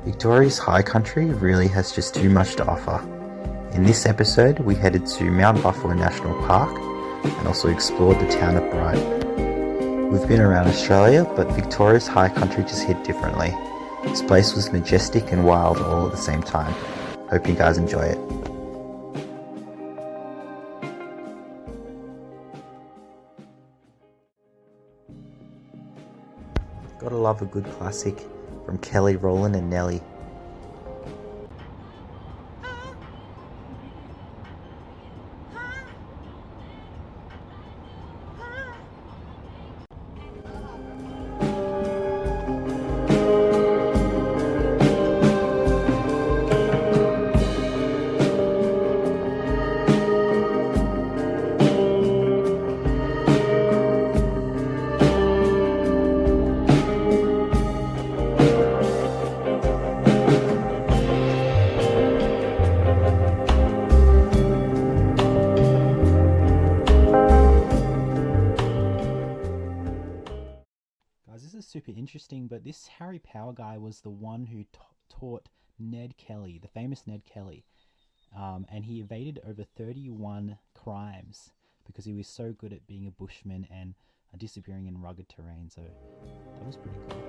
Victoria's high country really has just too much to offer. In this episode, we headed to Mount Buffalo National Park and also explored the town of Bright. We've been around Australia, but Victoria's high country just hit differently. This place was majestic and wild all at the same time. Hope you guys enjoy it. Gotta love a good classic from Kelly Rowland and Nelly. This is super interesting, but this Harry Power guy was the one who taught Ned Kelly, the famous Ned Kelly, and he evaded over 31 crimes because he was so good at being a bushman and disappearing in rugged terrain. So that was pretty cool.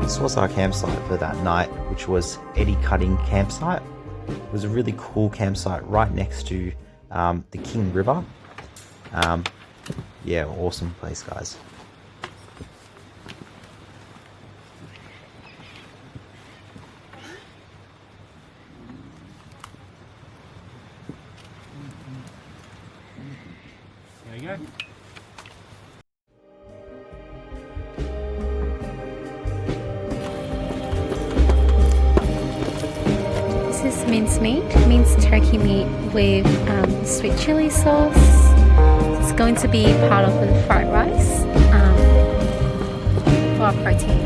This was our campsite for that night, which was Edi Cutting Campsite. It was a really cool campsite right next to the King River. Yeah, awesome place, guys. There you go. This is minced turkey meat with sweet chili sauce. It's going to be part of the fried rice for our protein.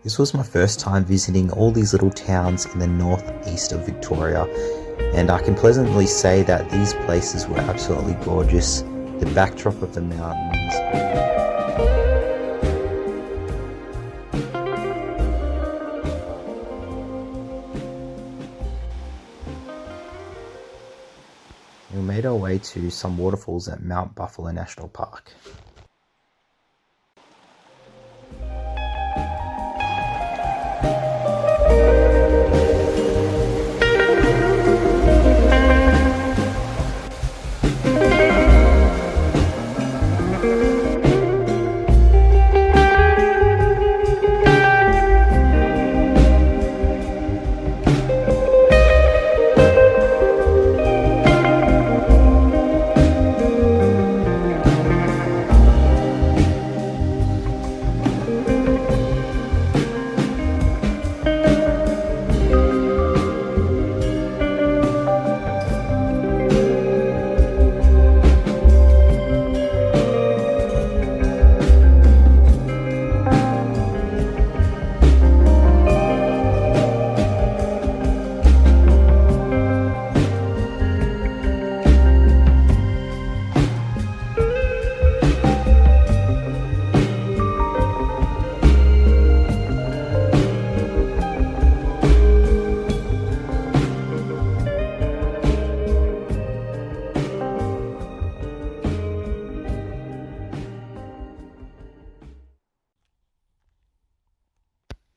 This was my first time visiting all these little towns in the northeast of Victoria, and I can pleasantly say that these places were absolutely gorgeous. The backdrop of the mountains. We made our way to some waterfalls at Mount Buffalo National Park.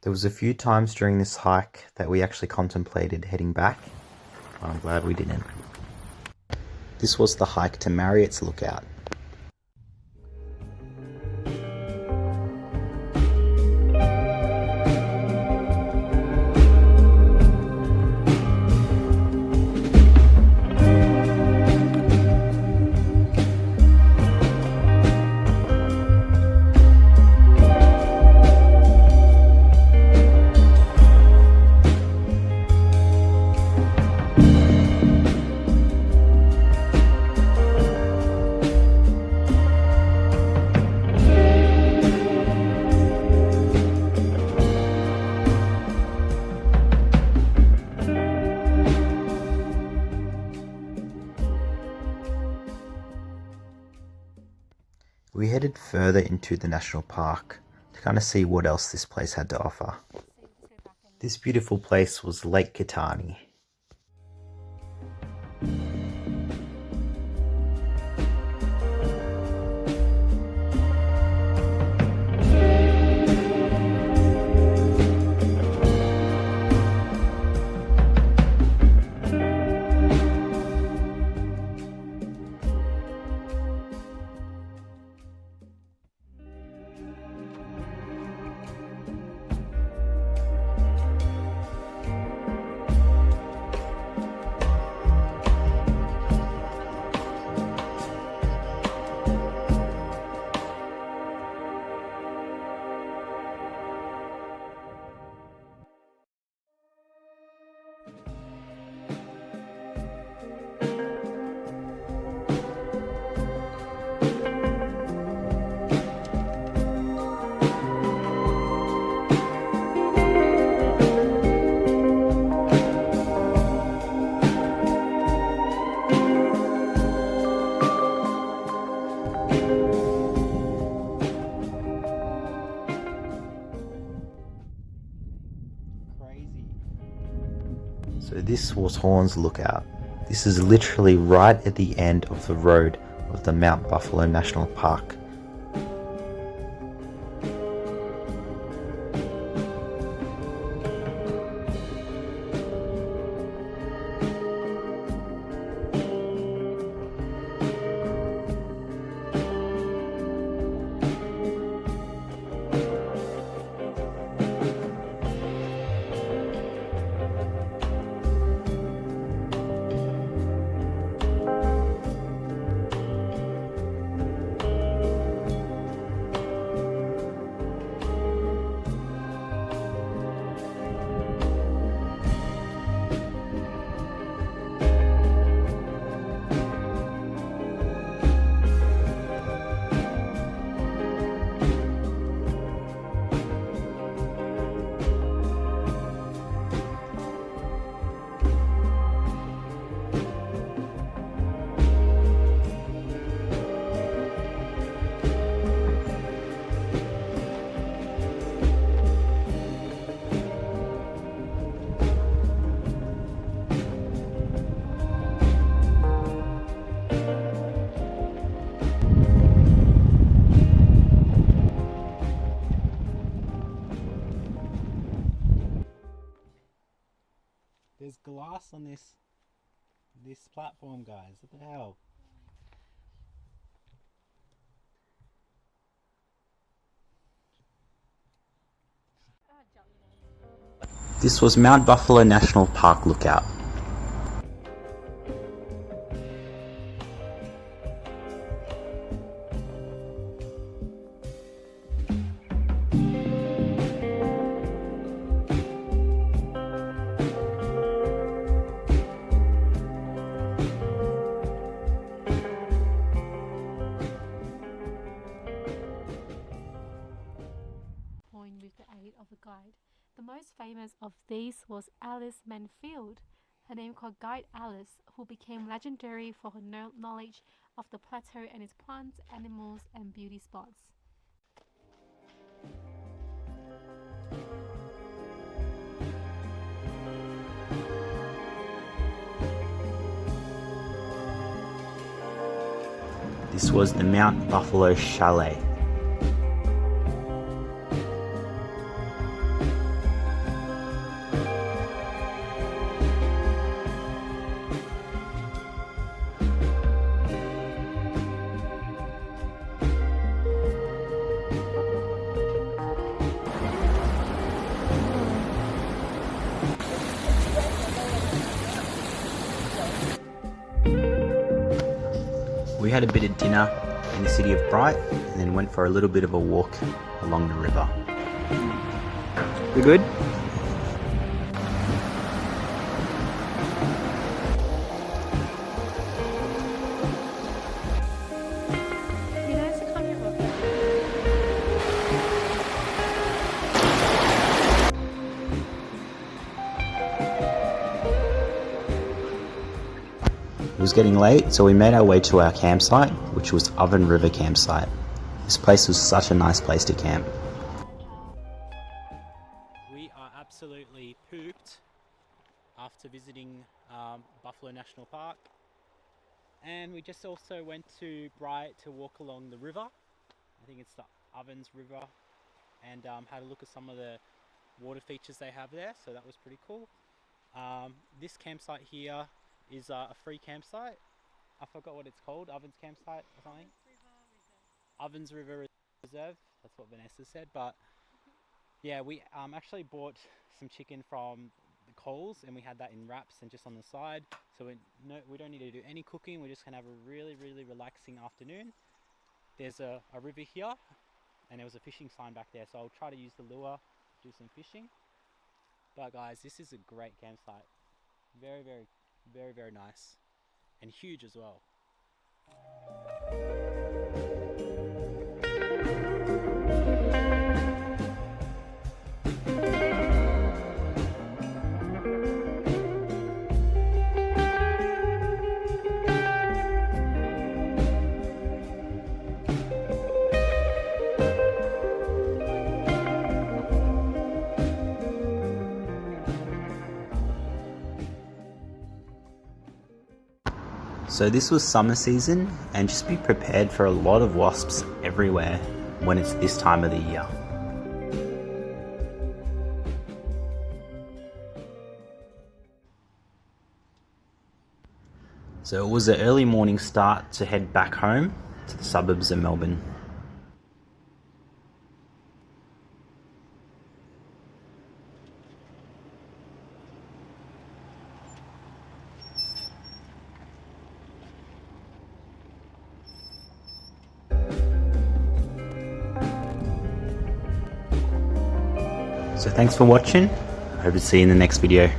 There was a few times during this hike that we actually contemplated heading back, but I'm glad we didn't. This was the hike to Marriott's Lookout. We headed further into the national park to kind of see what else this place had to offer. This beautiful place was Lake Kitani. So this was Horns Lookout. This is literally right at the end of the road of the Mount Buffalo National Park. There's glass on this platform, guys. What the hell? This was Mount Buffalo National Park Lookout. With the aid of a guide. The most famous of these was Alice Manfield, her name called Guide Alice, who became legendary for her knowledge of the plateau and its plants, animals, and beauty spots. This was the Mount Buffalo Chalet. We had a bit of dinner in the city of Bright and then went for a little bit of a walk along the river. We good? It was getting late, so we made our way to our campsite, which was Oven River Campsite. This place was such a nice place to camp. We are absolutely pooped after visiting Buffalo National Park, and we just also went to Bright to walk along the river. I think it's the Ovens River, and had a look at some of the water features they have there, so that was pretty cool. This campsite here is a free campsite. I forgot what it's called, Ovens Campsite or something? Ovens River Reserve, that's what Vanessa said. But yeah, we actually bought some chicken from the Coles and we had that in wraps and just on the side. So we don't need to do any cooking, we're just gonna have a really, really relaxing afternoon. There's a river here and there was a fishing sign back there, so I'll try to use the lure, do some fishing. But guys, this is a great campsite. Very, very, very, very nice and huge as well. So this was summer season, and just be prepared for a lot of wasps everywhere when it's this time of the year. So it was an early morning start to head back home to the suburbs of Melbourne. So thanks for watching. I hope to see you in the next video.